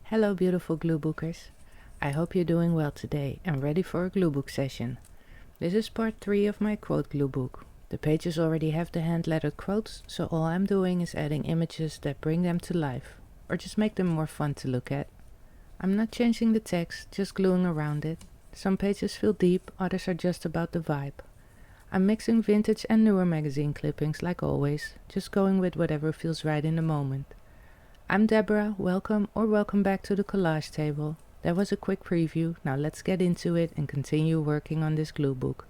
Hello beautiful glue bookers. I hope you're doing well today and ready for a glue book session. This is part 3 of my quote glue book. The pages already have the hand lettered quotes, so all I'm doing is adding images that bring them to life, or just make them more fun to look at. I'm not changing the text, just gluing around it. Some pages feel deep, others are just about the vibe. I'm mixing vintage and newer magazine clippings like always, just going with whatever feels right in the moment. I'm Deborah, welcome or welcome back to the collage table. That was a quick preview, now let's get into it and continue working on this glue book.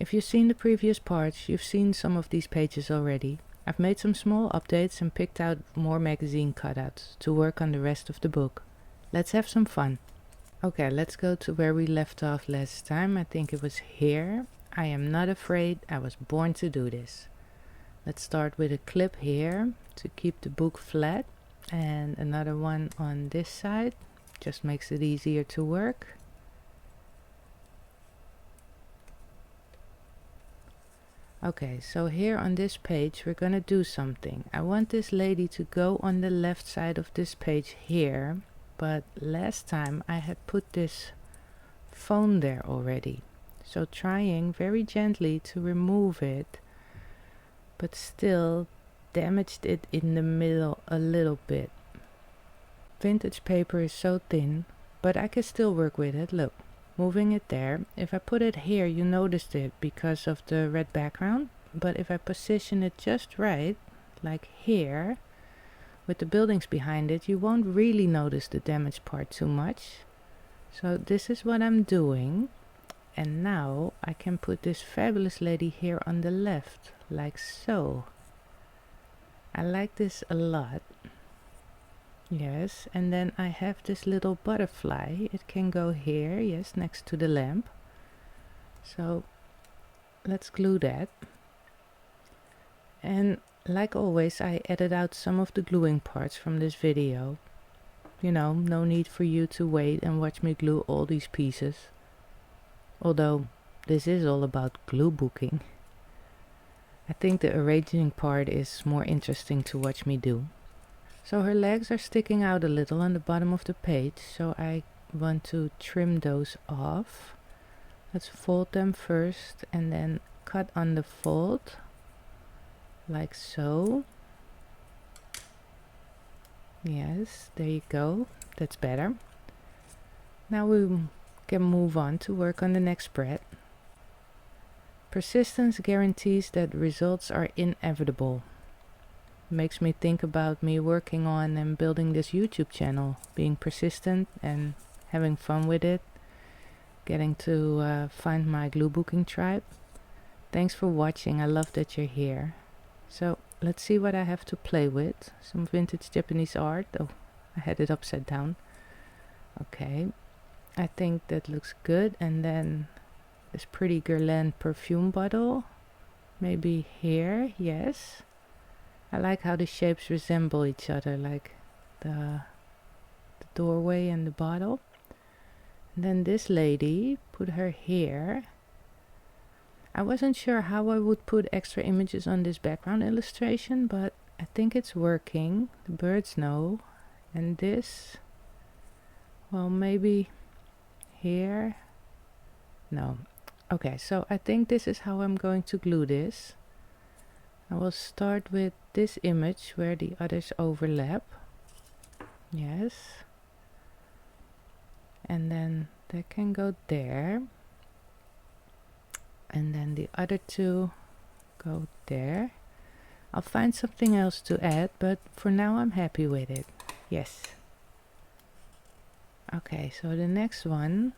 If you've seen the previous parts, you've seen some of these pages already. I've made some small updates and picked out more magazine cutouts to work on the rest of the book. Let's have some fun. Okay, let's go to where we left off last time. I think it was here. I am not afraid, I was born to do this. Let's start with a clip here to keep the book flat, and another one on this side, just makes it easier to work. Okay, so here on this page we're gonna do something. I want this lady to go on the left side of this page here, but last time I had put this phone there already, so trying very gently to remove it, but still damaged it in the middle a little bit. Vintage paper is so thin, but I can still work with it. Look, moving it there. If I put it here, you noticed it because of the red background, but if I position it just right, like here, with the buildings behind it, you won't really notice the damaged part too much. So this is what I'm doing, and now I can put this fabulous lady here on the left, like so. I like this a lot. Yes, and then I have this little butterfly. It can go here, yes, next to the lamp. So let's glue that. And like always, I edited out some of the gluing parts from this video. You know, no need for you to wait and watch me glue all these pieces. Although this is all about glue booking. I think the arranging part is more interesting to watch me do. So her legs are sticking out a little on the bottom of the page, so I want to trim those off. Let's fold them first and then cut on the fold, like so. Yes, there you go, that's better. Now we can move on to work on the next spread. Persistence guarantees that results are inevitable. Makes me think about me working on and building this YouTube channel, being persistent and having fun with it, getting to find my glue booking tribe. Thanks for watching, I love that you're here. So let's see what I have to play with. Some vintage Japanese art. Oh, I had it upside down. Okay, I think that looks good. And then this pretty Guerlain perfume bottle, maybe here. Yes, I like how the shapes resemble each other, like the doorway and the bottle. And then this lady, put her here. I wasn't sure how I would put extra images on this background illustration, but I think it's working. The birds know. And this, well, maybe here. No. Okay, so I think this is how I'm going to glue this. I will start with this image where the others overlap. Yes. And then that can go there. And then the other two go there. I'll find something else to add, but for now I'm happy with it. Yes. Okay, so the next one.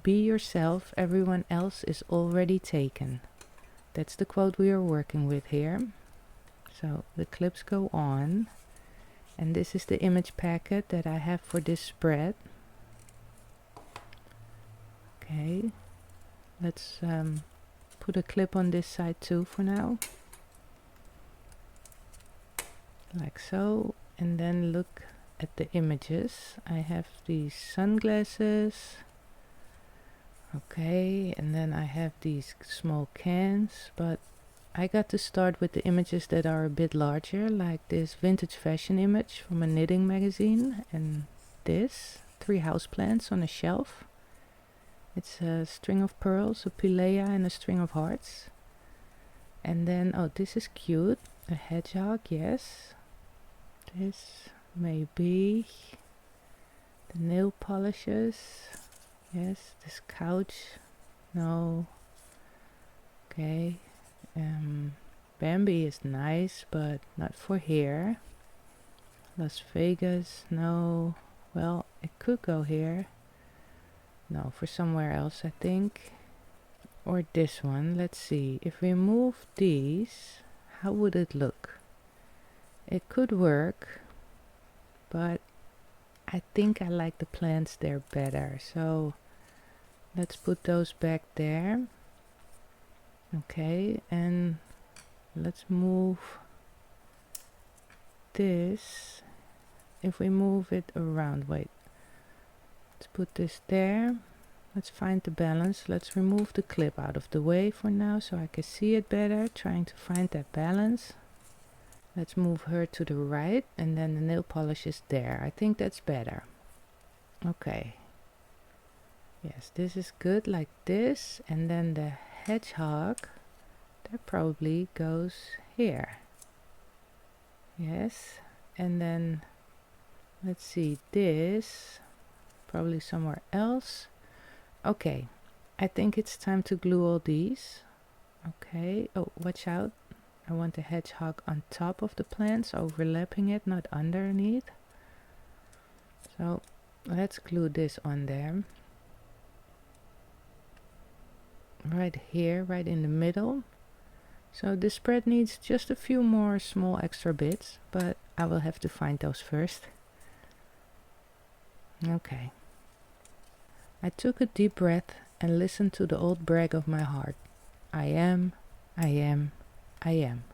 Be yourself, everyone else is already taken. That's the quote we are working with here. So the clips go on, and this is the image packet that I have for this spread. Okay, let's put a clip on this side too for now, like so. And then look at the images. I have these sunglasses. Okay, and then I have these small cans, but I got to start with the images that are a bit larger, like this vintage fashion image from a knitting magazine, and this, 3 houseplants on a shelf. It's a string of pearls, a pilea and a string of hearts. And then, oh, this is cute, a hedgehog, yes. This may be the nail polishes, yes. This couch, no. Okay. Bambi is nice, but not for here. Las Vegas, no. Well, it could go here. No, for somewhere else, I think. Or this one. Let's see. If we move these, how would it look? It could work, but I think I like the plants there better. So let's put those back there. Okay, and let's move this. If we move it around, wait, let's put this there. Let's find the balance. Let's remove the clip out of the way for now so I can see it better, trying to find that balance. Let's move her to the right, and then the nail polish is there. I think that's better. Okay, yes, this is good, like this. And then the hedgehog, that probably goes here. Yes, and then let's see, this probably somewhere else. Okay, I think it's time to glue all these. Okay, oh, watch out, I want the hedgehog on top of the plants, overlapping it, not underneath. So let's glue this on there. Right here, right in the middle. So the spread needs just a few more small extra bits, but I will have to find those first. Okay. I took a deep breath and listened to the old brag of my heart. I am, I am, I am.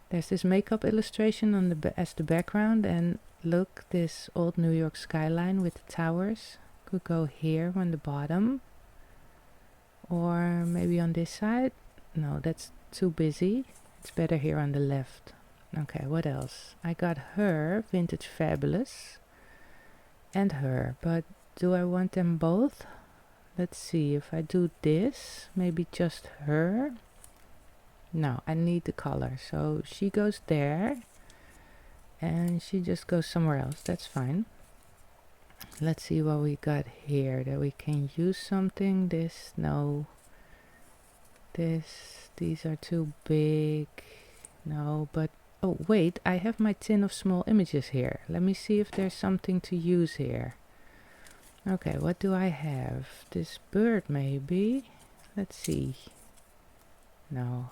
There's this makeup illustration on the as the background, and look, this old New York skyline with the towers could go here on the bottom. Or maybe on this side. No, that's too busy. It's better here on the left. Okay, what else? I got her, Vintage Fabulous, and her, but do I want them both? Let's see, if I do this, maybe just her. No, I need the color, so she goes there, and she just goes somewhere else. That's fine. Let's see what we got here that we can use something. This, no. This, these are too big. No, but oh wait, I have my tin of small images here. Let me see if there's something to use here. Okay, what do I have? This bird maybe. Let's see. No.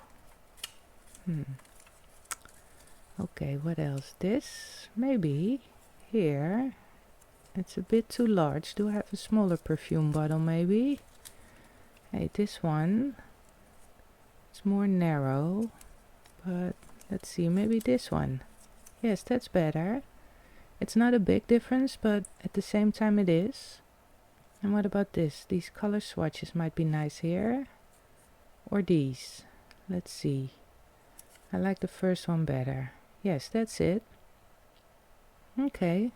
Okay, what else? This maybe here. It's a bit too large. Do I have a smaller perfume bottle maybe? Hey, this one. It's more narrow, but let's see, maybe this one. Yes, that's better. It's not a big difference, but at the same time it is. And what about this? These color swatches might be nice here. Or these. Let's see. I like the first one better. Yes, that's it. Okay.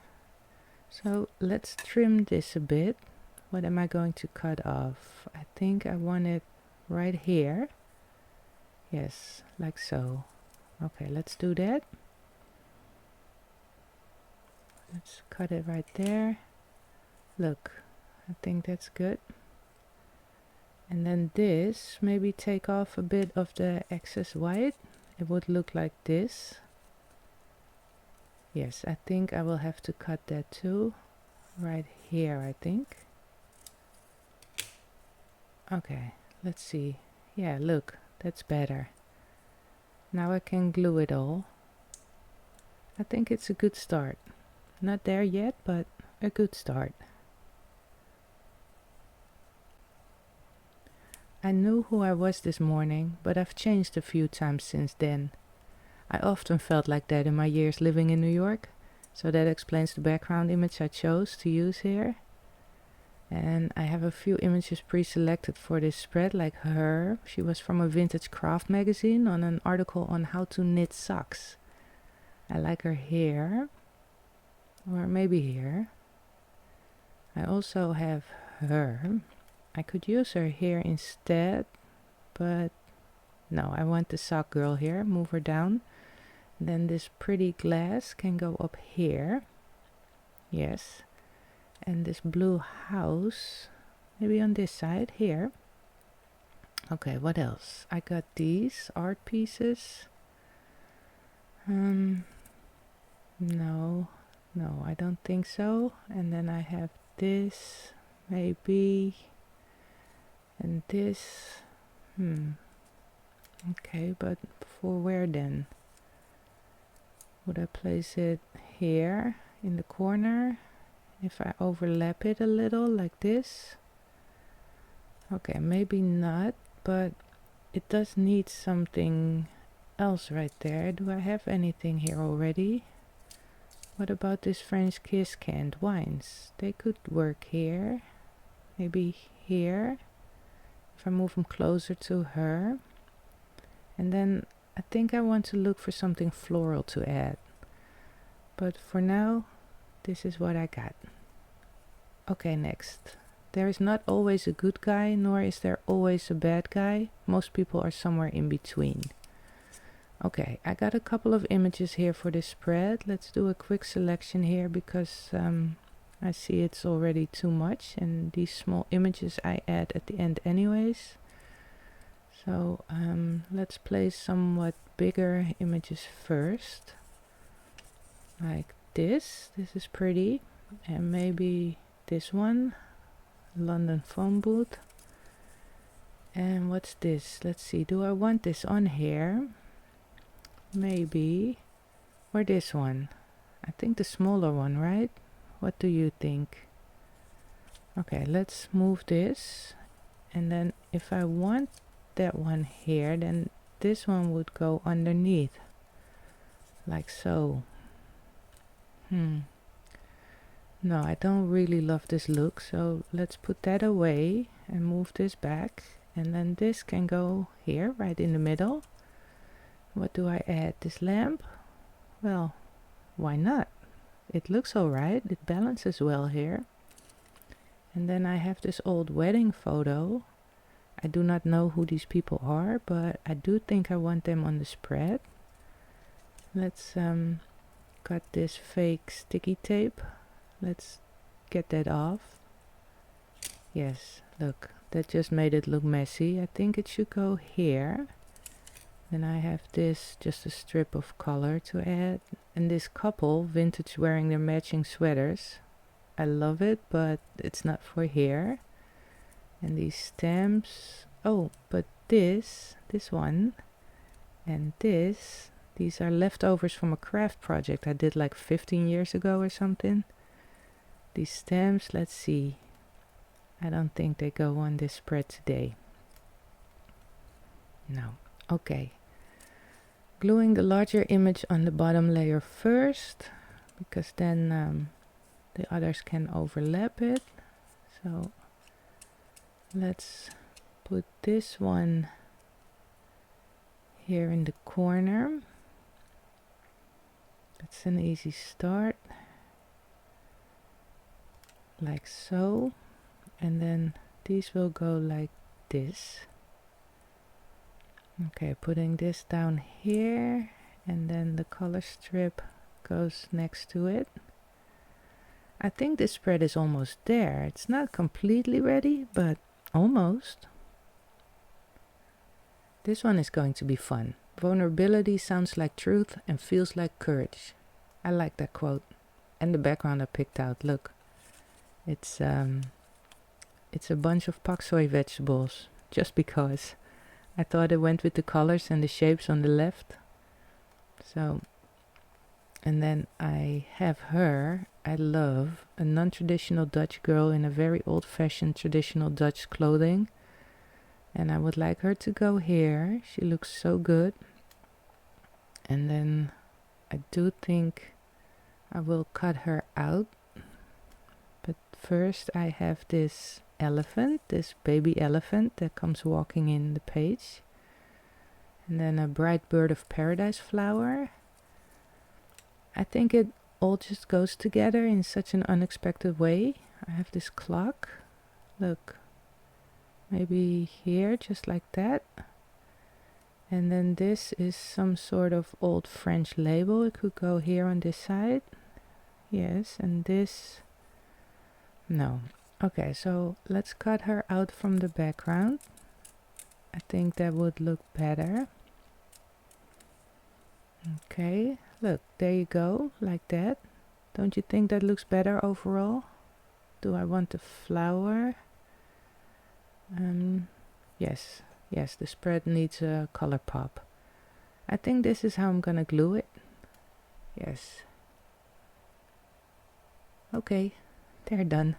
So let's trim this a bit. What am I going to cut off? I think I want it right here. Yes, like so. Okay, let's do that. Let's cut it right there. Look, I think that's good. And then this, maybe take off a bit of the excess white. It would look like this. Yes, I think I will have to cut that too. Right here, I think. Okay, let's see. Yeah, look, that's better. Now I can glue it all. I think it's a good start. Not there yet, but a good start. I knew who I was this morning, but I've changed a few times since then. I often felt like that in my years living in New York, so that explains the background image I chose to use here. And I have a few images pre-selected for this spread, like her. She was from a vintage craft magazine on an article on how to knit socks. I like her here, or maybe here. I also have her. I could use her here instead, but no, I want the sock girl here. Move her down. Then this pretty glass can go up here. Yes. And this blue house, maybe on this side here. Okay, what else? I got these art pieces. No, I don't think so. And then I have this, maybe, and this. Okay, but for where then? Would I place it here in the corner? If I overlap it a little like this? Okay, maybe not, but it does need something else right there. Do I have anything here already? What about this French kiss canned wines? They could work here. Maybe here. If I move them closer to her. And then I think I want to look for something floral to add. But for now, this is what I got. Okay, next. There is not always a good guy, nor is there always a bad guy. Most people are somewhere in between. Okay, I got a couple of images here for this spread. Let's do a quick selection here because I see it's already too much, and these small images I add at the end anyways. So let's place somewhat bigger images first. Like this. This is pretty. And maybe this one. London phone booth. And what's this? Let's see. Do I want this on here? Maybe. Or this one. I think the smaller one, right? What do you think? Okay, let's move this. And then if I want that one here, then this one would go underneath. Like so. No, I don't really love this look, so let's put that away and move this back. And then this can go here, right in the middle. What do I add? This lamp? Well, why not? It looks alright, it balances well here. And then I have this old wedding photo. I do not know who these people are, but I do think I want them on the spread. Let's cut this fake sticky tape. Let's get that off. Yes, look, that just made it look messy. I think it should go here. Then I have this, just a strip of color to add. And this couple, vintage, wearing their matching sweaters. I love it, but it's not for here. And these stamps. Oh, but this one, and this, these are leftovers from a craft project I did like 15 years ago or something. These stamps, let's see. I don't think they go on this spread today. No. Okay. Gluing the larger image on the bottom layer first, because then the others can overlap it. So let's put this one here in the corner. That's an easy start. Like so. And then these will go like this. Okay, putting this down here, and then the color strip goes next to it. I think this spread is almost there. It's not completely ready, but almost. This one is going to be fun. Vulnerability sounds like truth and feels like courage. I like that quote. And the background I picked out, look. It's a bunch of pak choi vegetables, just because. I thought it went with the colors and the shapes on the left. So, and then I have her. I love a non-traditional Dutch girl in a very old-fashioned traditional Dutch clothing. And I would like her to go here. She looks so good. And then I do think I will cut her out. But First I have this elephant, this baby elephant that comes walking in the page. And then a bright bird of paradise flower. I think it all just goes together in such an unexpected way. I have this clock. Look, maybe here, just like that. And then this is some sort of old French label. It could go here on this side. Yes, and this... No. Okay, so let's cut her out from the background. I think that would look better. Okay, look, there you go, like that. Don't you think that looks better overall? Do I want the flower? Yes, the spread needs a color pop. I think this is how I'm gonna glue it. Yes. Okay, they're done.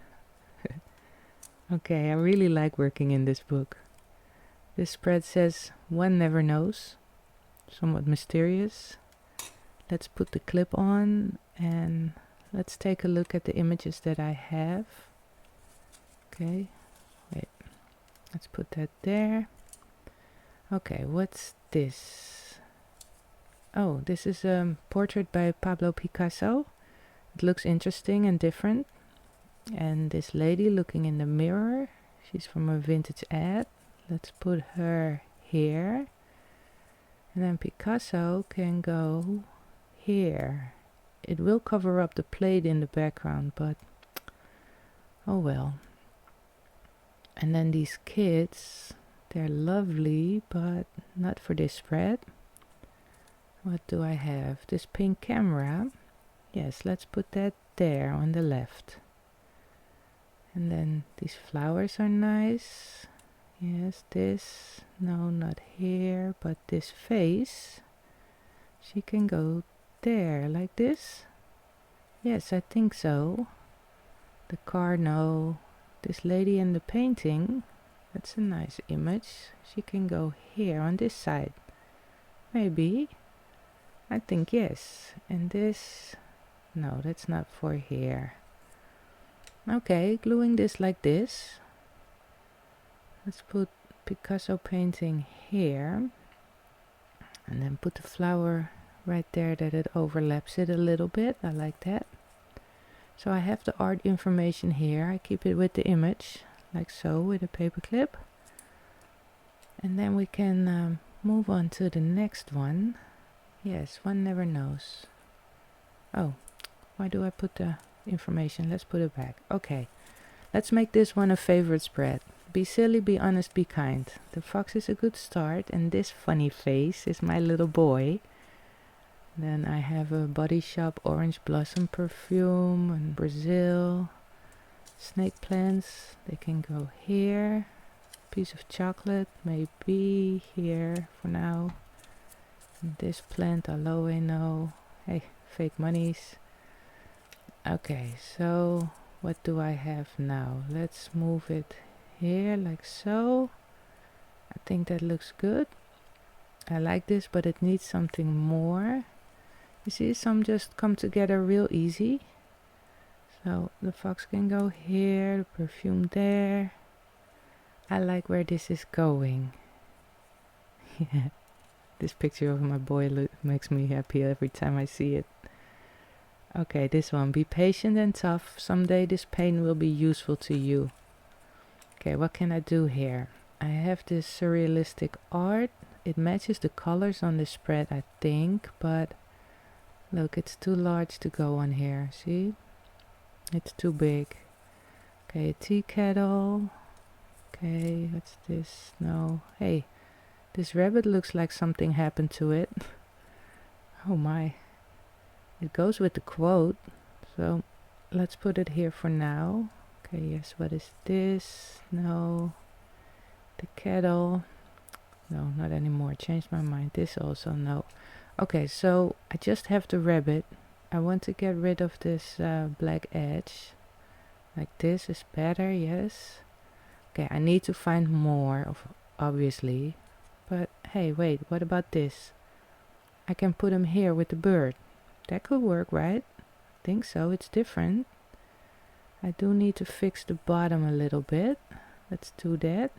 Okay, I really like working in this book. This spread says, "One never knows." Somewhat mysterious. Let's put the clip on and let's take a look at the images that I have. Okay, wait, let's put that there. Okay, what's this? Oh, this is a portrait by Pablo Picasso. It looks interesting and different. And this lady looking in the mirror, she's from a vintage ad. Let's put her here. And then Picasso can go here. It will cover up the plate in the background, but oh well. And then these kids, they're lovely, but not for this spread. What do I have? This pink camera. Yes, let's put that there on the left. And then these flowers are nice. Yes, this, no, not here, but this face, she can go there, like this. Yes, I think so. The car, no. This lady in the painting, that's a nice image. She can go here on this side. Maybe. I think yes. And this, no, that's not for here. Okay, gluing this like this. Let's put Picasso painting here. And then put the flower right there that it overlaps it a little bit. I like that. So I have the art information here. I keep it with the image, like so, with a paper clip. And then we can move on to the next one. Yes, one never knows. Oh, why do I put the information? Let's put it back. Okay, let's make this one a favorite spread. Be silly, be honest, be kind. The fox is a good start, and this funny face is my little boy. Then I have a Body Shop orange blossom perfume and Brazil. Snake plants, they can go here. Piece of chocolate, maybe here for now. And this plant, aloe, no. Hey, fake monies. Okay, so what do I have now? Let's move it here like so. I think that looks good. I like this, but it needs something more. You see, some just come together real easy. So the fox can go here, the perfume there. I like where this is going. Yeah, this picture of my boy makes me happy every time I see it. Okay, this one. Be patient and tough. Someday this pain will be useful to you. Okay, what can I do here? I have this surrealistic art. It matches the colors on the spread, I think, but look, it's too large to go on here. See? It's too big. Okay, a tea kettle. Okay, what's this? No. Hey, this rabbit looks like something happened to it. Oh my. It goes with the quote. So let's put it here for now. Okay, yes, what is this? No. The kettle. No, not anymore. Changed my mind. This also, no. Okay, so I just have the rabbit. I want to get rid of this black edge. Like this is better, yes. Okay, I need to find more, obviously. But hey, wait, what about this? I can put him here with the bird. That could work, right? I think so, it's different. I do need to fix the bottom a little bit. Let's do that.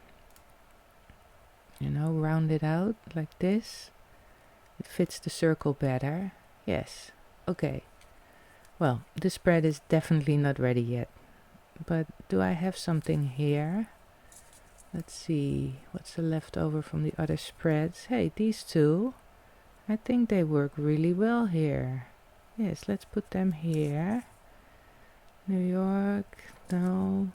You know, round it out like this. It fits the circle better. Yes. Okay. Well, the spread is definitely not ready yet. But do I have something here? Let's see. What's the leftover from the other spreads? Hey, these two. I think they work really well here. Yes, let's put them here. New York. No.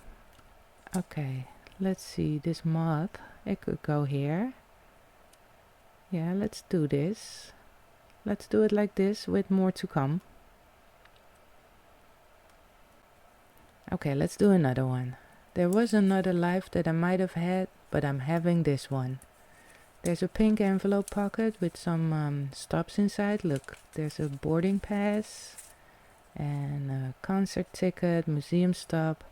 Okay. Let's see. This moth. It could go here. Yeah, let's do this. Let's do it like this with more to come. Okay, let's do another one. There was another life that I might have had, but I'm having this one. There's a pink envelope pocket with some stops inside. Look, there's a boarding pass and a concert ticket, museum stop.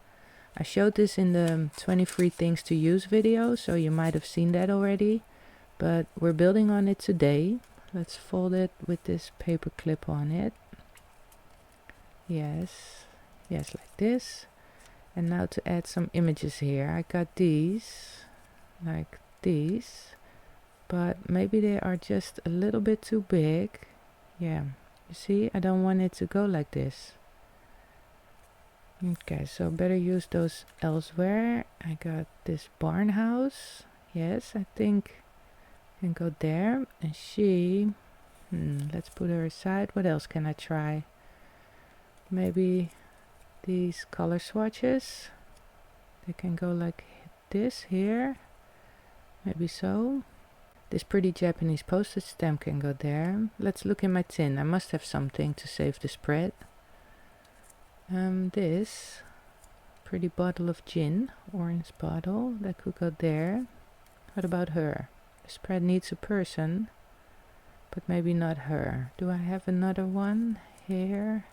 I showed this in the 23 things to use video, so you might have seen that already. But we're building on it today. Let's fold it with this paper clip on it. Yes, yes, like this. And now to add some images here. I got these, like these. But maybe they are just a little bit too big. Yeah, you see, I don't want it to go like this. Okay, so better use those elsewhere. I got this barn house. Yes, I think I can go there. And she, let's put her aside. What else can I try? Maybe these color swatches. They can go like this here. Maybe so. This pretty Japanese postage stamp can go there. Let's look in my tin. I must have something to save the spread. This pretty bottle of gin, orange bottle, that could go there. What about her? The spread needs a person, but maybe not her. Do I have another one here?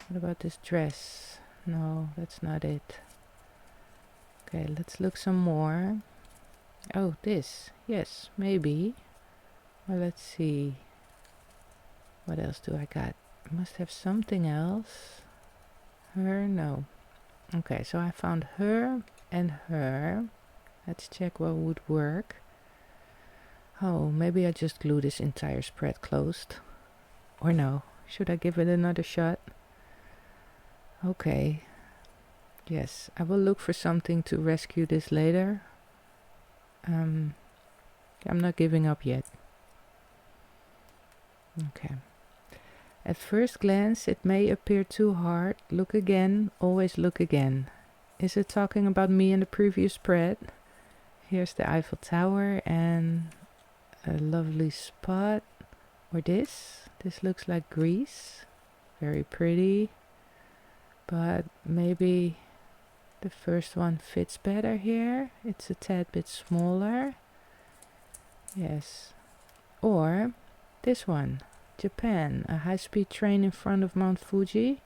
What about this dress? No, that's not it. Okay, let's look some more. Oh, this. Yes, maybe. Well, let's see. What else do I got? I must have something else. Her, no. Okay, so I found her and her. Let's check what would work. Oh, maybe I just glue this entire spread closed. Or no, should I give it another shot? Okay. Yes, I will look for something to rescue this later. I'm not giving up yet. Okay. At first glance, it may appear too hard. Look again, always look again. Is it talking about me in the previous spread? Here's the Eiffel Tower and a lovely spot. Or this. This looks like Greece. Very pretty. But maybe the first one fits better here. It's a tad bit smaller. Yes. Or this one. Japan, a high-speed train in front of Mount Fuji.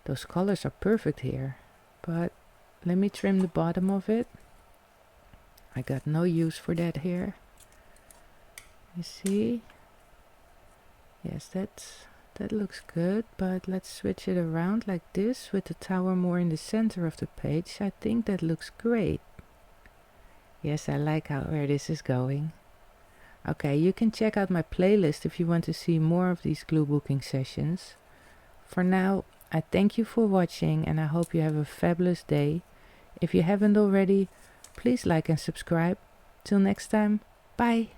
Those colors are perfect here. But let me trim the bottom of it. I got no use for that here. You see? Yes, that looks good, but let's switch it around like this with the tower more in the center of the page. I think that looks great. Yes, I like where this is going. Okay, you can check out my playlist if you want to see more of these glue booking sessions. For now, I thank you for watching and I hope you have a fabulous day. If you haven't already, please like and subscribe. Till next time, bye!